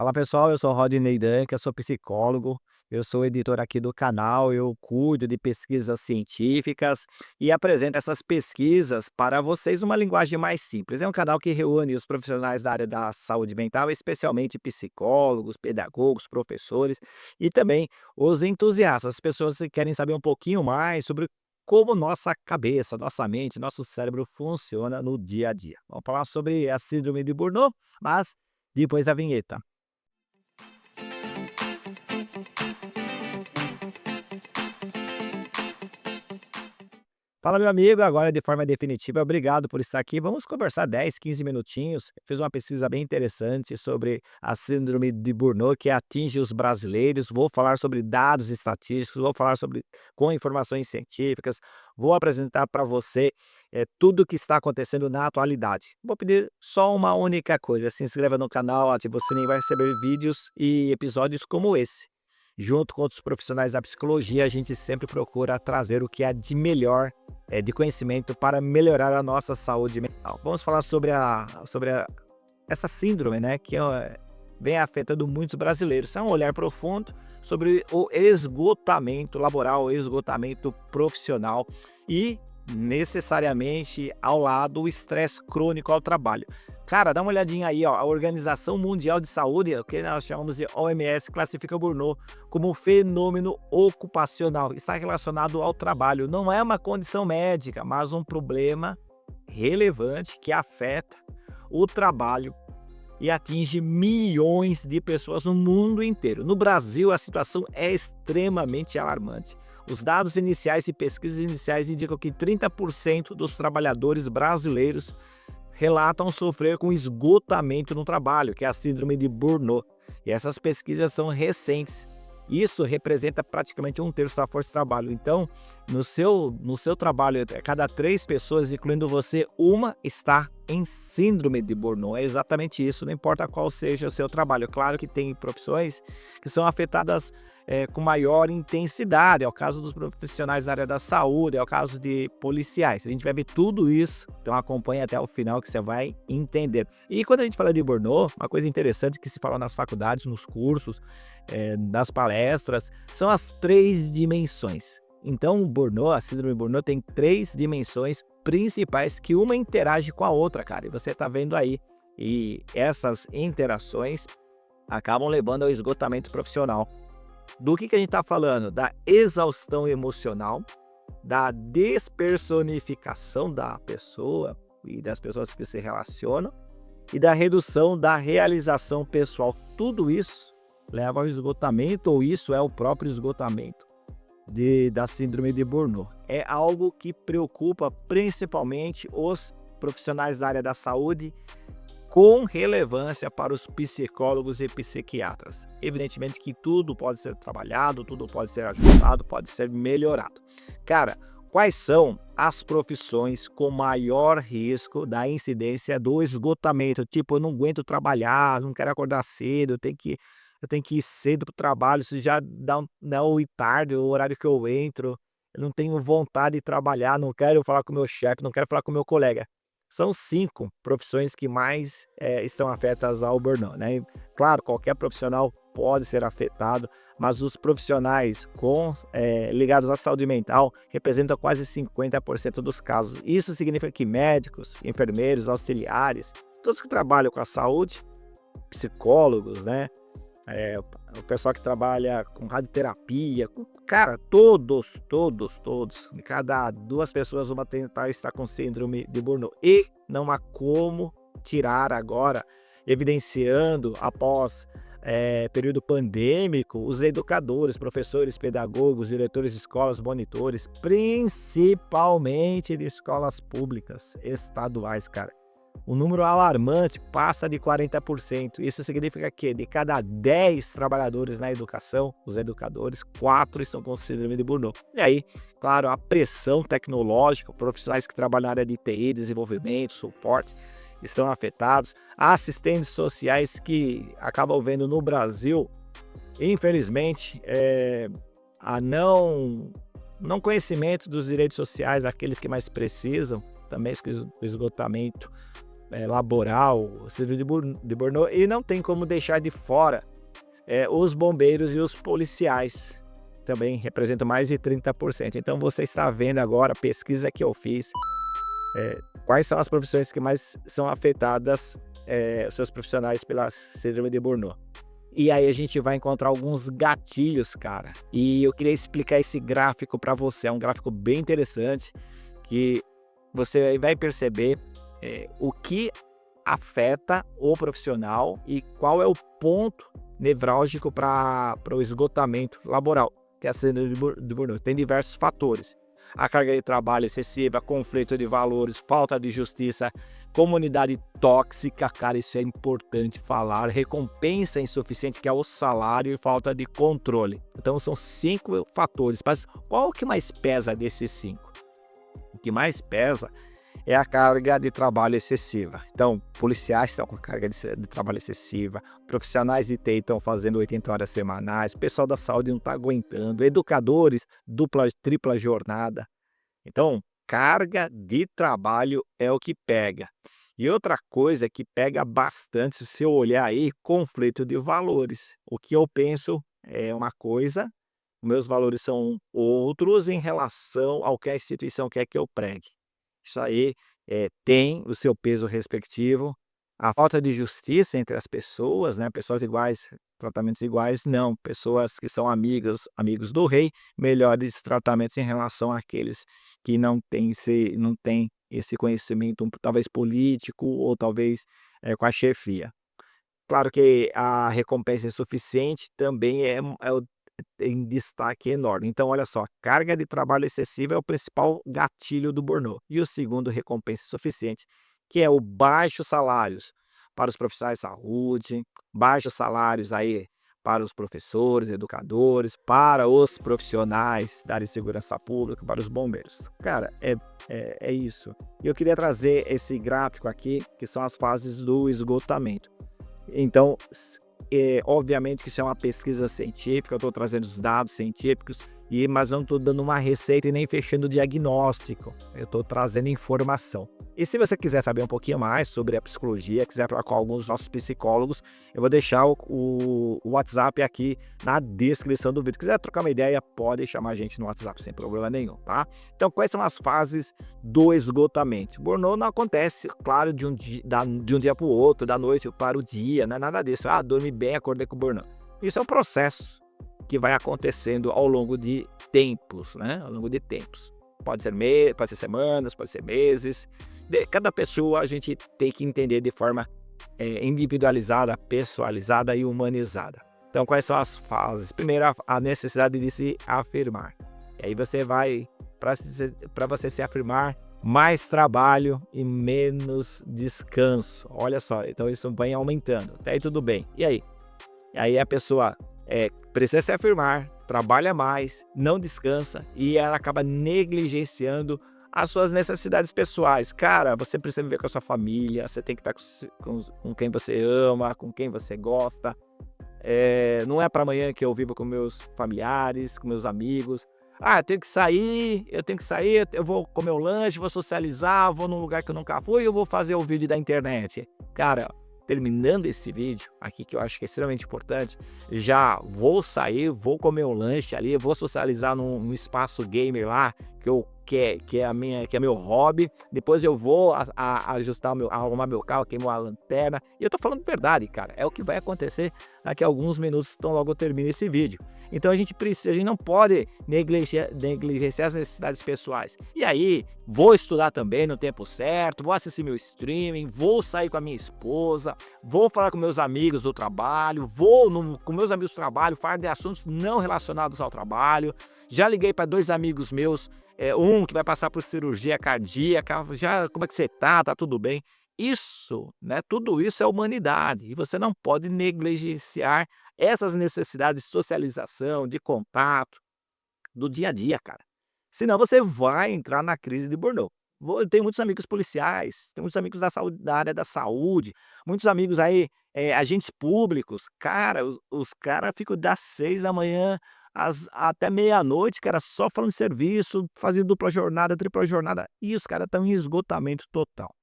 Fala pessoal, eu sou Rodney Danca, sou psicólogo, eu sou editor aqui do canal, eu cuido de pesquisas científicas e apresento essas pesquisas para vocês numa linguagem mais simples. É um canal que reúne os profissionais da área da saúde mental, especialmente psicólogos, pedagogos, professores e também os entusiastas, as pessoas que querem saber um pouquinho mais sobre como nossa cabeça, nossa mente, nosso cérebro funciona no dia a dia. Vamos falar sobre a síndrome de Burnout, mas depois da vinheta. Fala, meu amigo, agora de forma definitiva, obrigado por estar aqui. Vamos conversar 10, 15 minutinhos. Eu fiz uma pesquisa bem interessante sobre a síndrome de Burnout que atinge os brasileiros. Vou falar sobre dados estatísticos, vou falar sobre com informações científicas, vou apresentar para você tudo o que está acontecendo na atualidade. Vou pedir só uma única coisa: se inscreva no canal, ative o sininho, vai receber vídeos e episódios como esse. Junto com outros profissionais da psicologia, a gente sempre procura trazer o que há de melhor de conhecimento para melhorar a nossa saúde mental. Vamos falar sobre essa síndrome, né, que vem afetando muitos brasileiros. É um olhar profundo sobre o esgotamento laboral, o esgotamento profissional e necessariamente ao lado o estresse crônico ao trabalho. Cara, dá uma olhadinha aí, ó, a Organização Mundial de Saúde, o que nós chamamos de OMS, classifica o burnout como um fenômeno ocupacional. Está relacionado ao trabalho. Não é uma condição médica, mas um problema relevante que afeta o trabalho e atinge milhões de pessoas no mundo inteiro. No Brasil, a situação é extremamente alarmante. Os dados iniciais e pesquisas iniciais indicam que 30% dos trabalhadores brasileiros relatam sofrer com esgotamento no trabalho, que é a síndrome de Burnout. E essas pesquisas são recentes. Isso representa praticamente um terço da força de trabalho. Então, no seu trabalho, a cada 3 pessoas, incluindo você, uma está em síndrome de Burnout. É exatamente isso, não importa qual seja o seu trabalho. Claro que tem profissões que são afetadas com maior intensidade. É o caso dos profissionais da área da saúde, é o caso de policiais. A gente vai ver tudo isso, então acompanhe até o final que você vai entender. E quando a gente fala de Burnout, uma coisa interessante que se fala nas faculdades, nos cursos, nas palestras, são as 3 dimensões. Então, o Burnout, a síndrome de Burnout tem 3 dimensões principais que uma interage com a outra, cara, e você tá vendo aí. E essas interações acabam levando ao esgotamento profissional. Do que a gente está falando? Da exaustão emocional, da despersonificação da pessoa e das pessoas que se relacionam e da redução da realização pessoal. Tudo isso leva ao esgotamento, ou isso é o próprio esgotamento da síndrome de Burnout. É algo que preocupa principalmente os profissionais da área da saúde, com relevância para os psicólogos e psiquiatras. Evidentemente que tudo pode ser trabalhado, tudo pode ser ajustado, pode ser melhorado. Cara, quais são as profissões com maior risco da incidência do esgotamento? Tipo, eu não aguento trabalhar, não quero acordar cedo, eu tenho que ir cedo para o trabalho, isso já dá um ir tarde, o horário que eu entro, eu não tenho vontade de trabalhar, não quero falar com o meu chefe, não quero falar com o meu colega. São 5 profissões que mais estão afetas ao burnout, né? E, claro, qualquer profissional pode ser afetado, mas os profissionais ligados à saúde mental representam quase 50% dos casos. Isso significa que médicos, enfermeiros, auxiliares, todos que trabalham com a saúde, psicólogos, né? O pessoal que trabalha com radioterapia, cara, todos, de cada 2 pessoas, uma está com síndrome de Burnout. E não há como tirar agora, evidenciando após período pandêmico, os educadores, professores, pedagogos, diretores de escolas, monitores, principalmente de escolas públicas estaduais, cara. O número alarmante passa de 40%. Isso significa que de cada 10 trabalhadores na educação, os educadores, 4 estão com síndrome de Burnout. E aí, claro, a pressão tecnológica, profissionais que trabalham na área de TI, desenvolvimento, suporte, estão afetados. Assistentes sociais que acabam vendo no Brasil, infelizmente, a não conhecimento dos direitos sociais daqueles que mais precisam, também com o esgotamento laboral, síndrome de Burnout, e não tem como deixar de fora os bombeiros e os policiais. Também representam mais de 30%. Então você está vendo agora a pesquisa que eu fiz, quais são as profissões que mais são afetadas, os seus profissionais pela síndrome de Burnout. E aí a gente vai encontrar alguns gatilhos, cara. E eu queria explicar esse gráfico para você. É um gráfico bem interessante que você vai perceber o que afeta o profissional e qual é o ponto nevrálgico para o esgotamento laboral, que é a síndrome de Burnout. Tem diversos fatores. A carga de trabalho excessiva, conflito de valores, falta de justiça, comunidade tóxica, cara, isso é importante falar, recompensa insuficiente, que é o salário, e falta de controle. Então são 5 fatores, mas qual que mais pesa desses 5? O que mais pesa é a carga de trabalho excessiva. Então, policiais estão com carga de trabalho excessiva, profissionais de TI estão fazendo 80 horas semanais, o pessoal da saúde não está aguentando, educadores, dupla, tripla jornada. Então, carga de trabalho é o que pega. E outra coisa que pega bastante, se você olhar aí, conflito de valores. O que eu penso é uma coisa, meus valores são outros em relação ao que a instituição quer que eu pregue. Isso aí tem o seu peso respectivo. A falta de justiça entre as pessoas, né? Pessoas iguais, tratamentos iguais, não. Pessoas que são amigos do rei, melhores tratamentos em relação àqueles que não têm esse conhecimento, talvez político ou talvez com a chefia. Claro que a recompensa insuficiente também tem destaque enorme. Então, olha só, carga de trabalho excessiva é o principal gatilho do burnout. E o segundo, recompensa insuficiente, que é o baixos salários para os profissionais de saúde, baixos salários aí para os professores, educadores, para os profissionais da área de segurança pública, para os bombeiros. Cara, é isso. E eu queria trazer esse gráfico aqui, que são as fases do esgotamento. Então, obviamente que isso é uma pesquisa científica, eu estou trazendo os dados científicos, mas não estou dando uma receita e nem fechando o diagnóstico, eu estou trazendo informação. E se você quiser saber um pouquinho mais sobre a psicologia, quiser falar com alguns dos nossos psicólogos, eu vou deixar o WhatsApp aqui na descrição do vídeo. Se quiser trocar uma ideia, pode chamar a gente no WhatsApp sem problema nenhum, tá? Então, quais são as fases do esgotamento? Burnout não acontece, claro, de um dia para o outro, da noite para o dia, não é nada disso. Dormi bem, acordei com burnout. Isso é um processo que vai acontecendo ao longo de tempos, né? Ao longo de tempos. Pode ser semanas, pode ser meses. Cada pessoa a gente tem que entender de forma individualizada, pessoalizada e humanizada. Então, quais são as fases? Primeiro, a necessidade de se afirmar. E aí você vai, para você se afirmar, mais trabalho e menos descanso. Olha só, então isso vai aumentando. Até aí tudo bem. E aí? E aí a pessoa precisa se afirmar, trabalha mais, não descansa e ela acaba negligenciando as suas necessidades pessoais. Cara, você precisa viver com a sua família, você tem que estar com quem você ama, com quem você gosta. Não é para amanhã que eu vivo com meus familiares, com meus amigos. Eu tenho que sair, eu vou comer um lanche, vou socializar, vou num lugar que eu nunca fui, eu vou fazer o vídeo da internet. Cara, terminando esse vídeo aqui, que eu acho que é extremamente importante, já vou sair, vou comer um lanche ali, vou socializar num espaço gamer lá, que é meu hobby. Depois eu vou arrumar meu carro, queimar a lanterna. E eu tô falando verdade, cara. É o que vai acontecer daqui a alguns minutos, então logo eu termino esse vídeo. Então a gente não pode negligenciar as necessidades pessoais. E aí, vou estudar também no tempo certo, vou assistir meu streaming, vou sair com a minha esposa, vou falar com meus amigos do trabalho, com meus amigos do trabalho, falar de assuntos não relacionados ao trabalho. Já liguei para 2 amigos meus, um que vai passar por cirurgia cardíaca, como é que você tá? Tá tudo bem? Isso, né? Tudo isso é humanidade e você não pode negligenciar essas necessidades de socialização, de contato, do dia a dia, cara. Senão você vai entrar na crise de burnout. Eu tenho muitos amigos policiais, tenho muitos amigos da área da saúde, muitos amigos aí, agentes públicos. Cara, os caras ficam das 6 da manhã até meia-noite, cara, só falando de serviço, fazendo dupla jornada, tripla jornada, e os caras estão em esgotamento total.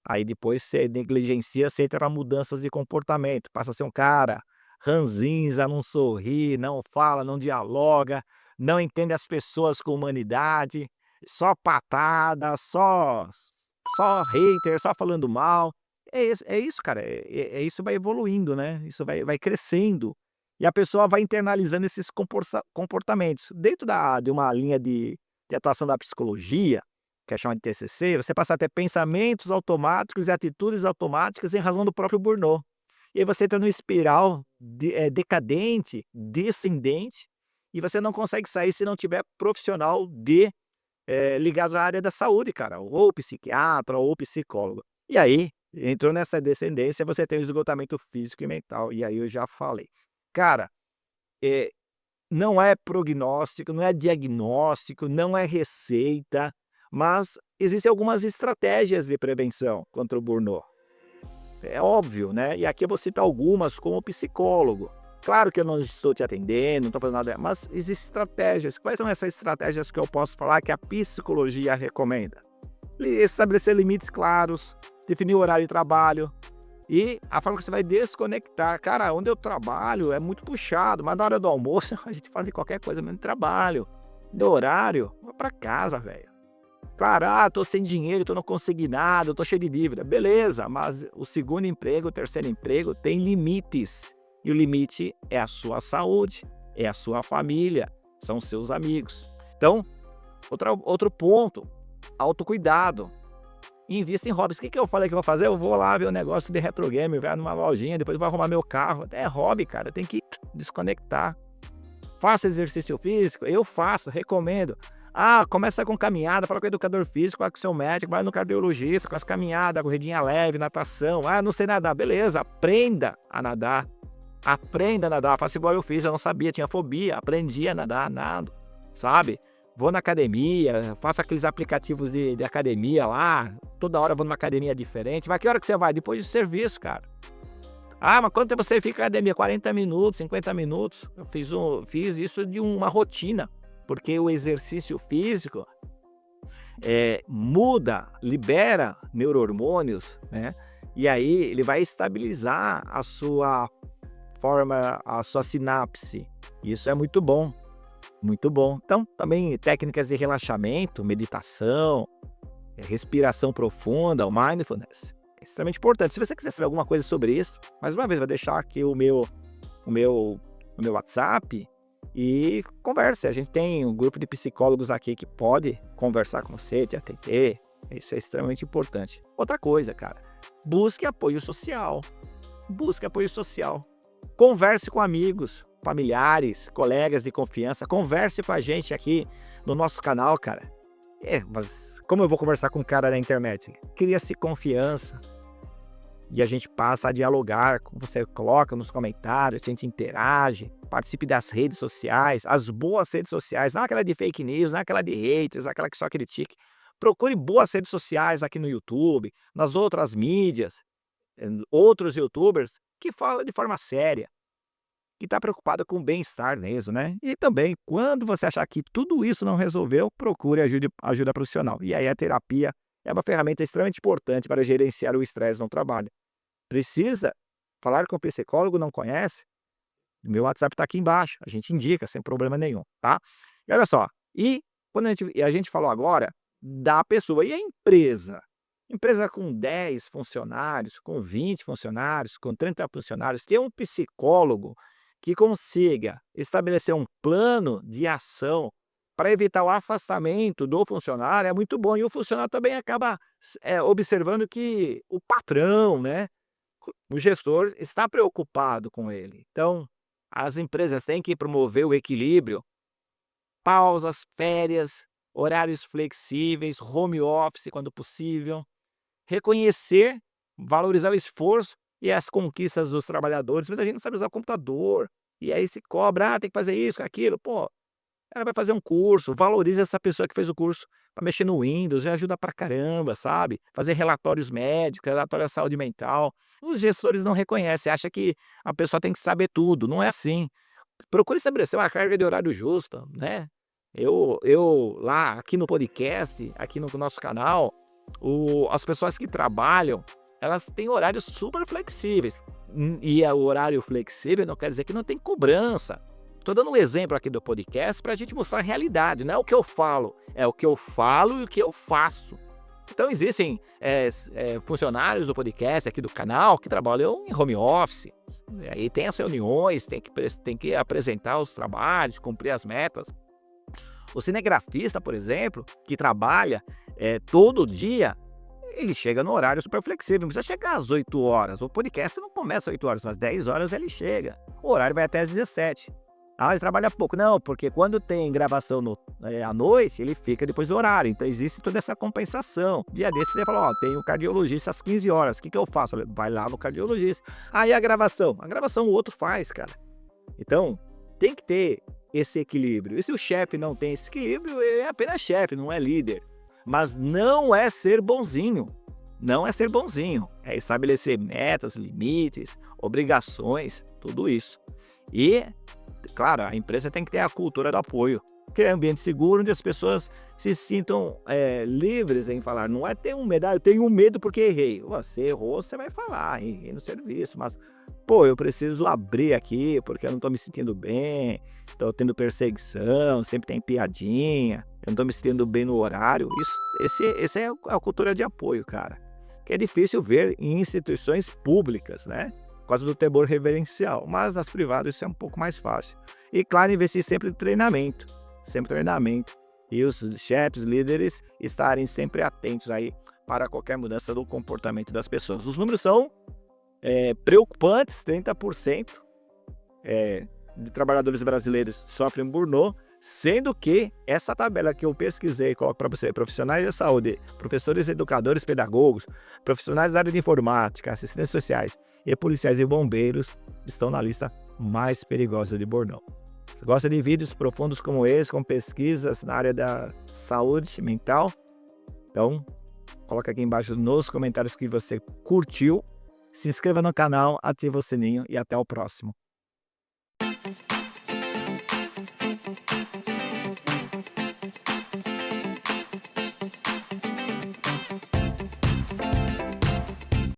Aí depois você negligencia, você entra pra mudanças de comportamento, passa a ser um cara ranzinza, não sorri, não fala, não dialoga, não entende as pessoas com humanidade, só patada, só hater, só falando mal. É isso, cara, isso vai evoluindo, né, isso vai crescendo, e a pessoa vai internalizando esses comportamentos. Dentro de uma linha de atuação da psicologia, que é chamada de TCC, você passa a ter pensamentos automáticos e atitudes automáticas em razão do próprio burnout. E aí você entra numa espiral decadente, descendente, e você não consegue sair se não tiver profissional ligado à área da saúde, cara, ou psiquiatra ou psicólogo. E aí, entrou nessa descendência, você tem o esgotamento físico e mental, e aí eu já falei. Cara, eh, não é prognóstico, não é diagnóstico, não é receita, mas existem algumas estratégias de prevenção contra o burnout. É óbvio, né, e aqui eu vou citar algumas como psicólogo. Claro que eu não estou te atendendo, não estou fazendo nada, mas existem estratégias. Quais são essas estratégias que eu posso falar que a psicologia recomenda? Estabelecer limites claros, definir o horário de trabalho e a forma que você vai desconectar. Cara, onde eu trabalho é muito puxado, mas na hora do almoço a gente fala de qualquer coisa, menos trabalho. No horário, vou pra casa, velho. Claro, tô sem dinheiro, tô não consegui nada, tô cheio de dívida. Beleza, mas o segundo emprego, o terceiro emprego tem limites. E o limite é a sua saúde, é a sua família, são seus amigos. Então, outro ponto, autocuidado. Invista em hobbies. O que eu falei que eu vou fazer? Eu vou lá ver um negócio de retro game, vai numa lojinha, depois vou arrumar meu carro. É hobby, cara, tem que desconectar. Faça exercício físico, eu faço, recomendo. Começa com caminhada, fala com o educador físico, fala com o seu médico, vai no cardiologista, com as caminhadas, corridinha leve, natação. Não sei nadar, beleza, aprenda a nadar. Aprenda a nadar, faça igual eu fiz, eu não sabia, tinha fobia, aprendi a nadar, nado, sabe? Vou na academia, faço aqueles aplicativos de academia lá, toda hora vou numa academia diferente. Mas que hora que você vai? Depois do serviço, cara. Mas quanto tempo você fica na academia? 40 minutos, 50 minutos. Eu fiz isso de uma rotina, porque o exercício físico muda, libera neurohormônios, né? E aí ele vai estabilizar a sua forma, a sua sinapse. Isso é muito bom, muito bom. Então, também técnicas de relaxamento, meditação, respiração profunda, o mindfulness. É extremamente importante. Se você quiser saber alguma coisa sobre isso, mais uma vez, vou deixar aqui o meu WhatsApp e converse. A gente tem um grupo de psicólogos aqui que pode conversar com você, te atender. Isso é extremamente importante. Outra coisa, cara, busque apoio social. Busque apoio social. Converse com amigos, familiares, colegas de confiança. Converse com a gente aqui no nosso canal, cara. Mas como eu vou conversar com um cara na internet? Cria-se confiança. E a gente passa a dialogar, você coloca nos comentários, a gente interage, participe das redes sociais, as boas redes sociais, não aquela de fake news, não aquela de haters, aquela que só critica. Procure boas redes sociais aqui no YouTube, nas outras mídias, outros youtubers que falam de forma séria, que está preocupado com o bem-estar mesmo, né? E também, quando você achar que tudo isso não resolveu, procure ajuda profissional. E aí a terapia é uma ferramenta extremamente importante para gerenciar o estresse no trabalho. Precisa falar com o psicólogo, não conhece? Meu WhatsApp está aqui embaixo, a gente indica sem problema nenhum, tá? E olha só, quando a gente falou agora da pessoa, e a empresa? Empresa com 10 funcionários, com 20 funcionários, com 30 funcionários, ter um psicólogo que consiga estabelecer um plano de ação para evitar o afastamento do funcionário é muito bom. E o funcionário também acaba observando que o patrão, né, o gestor está preocupado com ele. Então, as empresas têm que promover o equilíbrio, pausas, férias, horários flexíveis, home office quando possível, reconhecer, valorizar o esforço e as conquistas dos trabalhadores. Muita gente não sabe usar o computador, e aí se cobra, tem que fazer isso, aquilo. Pô, ela vai fazer um curso, valoriza essa pessoa que fez o curso para mexer no Windows, já ajuda pra caramba, sabe? Fazer relatórios médicos, relatório de saúde mental. Os gestores não reconhecem, acham que a pessoa tem que saber tudo, não é assim. Procure estabelecer uma carga de horário justa, né? Eu lá, aqui no podcast, aqui no nosso canal, As pessoas que trabalham, elas têm horários super flexíveis. E o horário flexível não quer dizer que não tem cobrança. Estou dando um exemplo aqui do podcast para a gente mostrar a realidade, não é o que eu falo, é o que eu falo e o que eu faço. Então existem funcionários do podcast aqui do canal que trabalham em home office. Aí tem as reuniões, tem que apresentar os trabalhos, cumprir as metas. O cinegrafista, por exemplo, que trabalha todo dia, ele chega no horário super flexível, não precisa chegar às 8 horas. O podcast não começa às 8 horas, mas às 10 horas ele chega. O horário vai até às 17. Ah, ele trabalha pouco. Não, porque quando tem gravação à noite, ele fica depois do horário. Então existe toda essa compensação. Dia desses você fala, tem o cardiologista às 15 horas. O que eu faço? Vai lá no cardiologista. Aí a gravação? A gravação o outro faz, cara. Então, tem que ter esse equilíbrio. E se o chefe não tem esse equilíbrio, ele é apenas chefe, não é líder. Mas não é ser bonzinho. Não é ser bonzinho. É estabelecer metas, limites, obrigações, tudo isso. E claro, a empresa tem que ter a cultura do apoio, criar um ambiente seguro onde as pessoas se sintam livres em falar. Não é ter um medo, eu tenho medo porque errei. Você errou, você vai falar, errei no serviço, mas eu preciso abrir aqui porque eu não estou me sentindo bem, estou tendo perseguição, sempre tem piadinha, eu não estou me sentindo bem no horário. Esse é a cultura de apoio, cara, que é difícil ver em instituições públicas, né? Por causa do temor reverencial, mas nas privadas isso é um pouco mais fácil. E claro, investir sempre em treinamento, e os chefes, líderes estarem sempre atentos aí para qualquer mudança do comportamento das pessoas. Os números são preocupantes, 30% de trabalhadores brasileiros sofrem burnout, sendo que essa tabela que eu pesquisei e coloco para você, profissionais da saúde, professores, educadores, pedagogos, profissionais da área de informática, assistentes sociais e policiais e bombeiros estão na lista mais perigosa de burnout. Você gosta de vídeos profundos como esse, com pesquisas na área da saúde mental? Então, coloca aqui embaixo nos comentários que você curtiu, se inscreva no canal, ativa o sininho e até o próximo.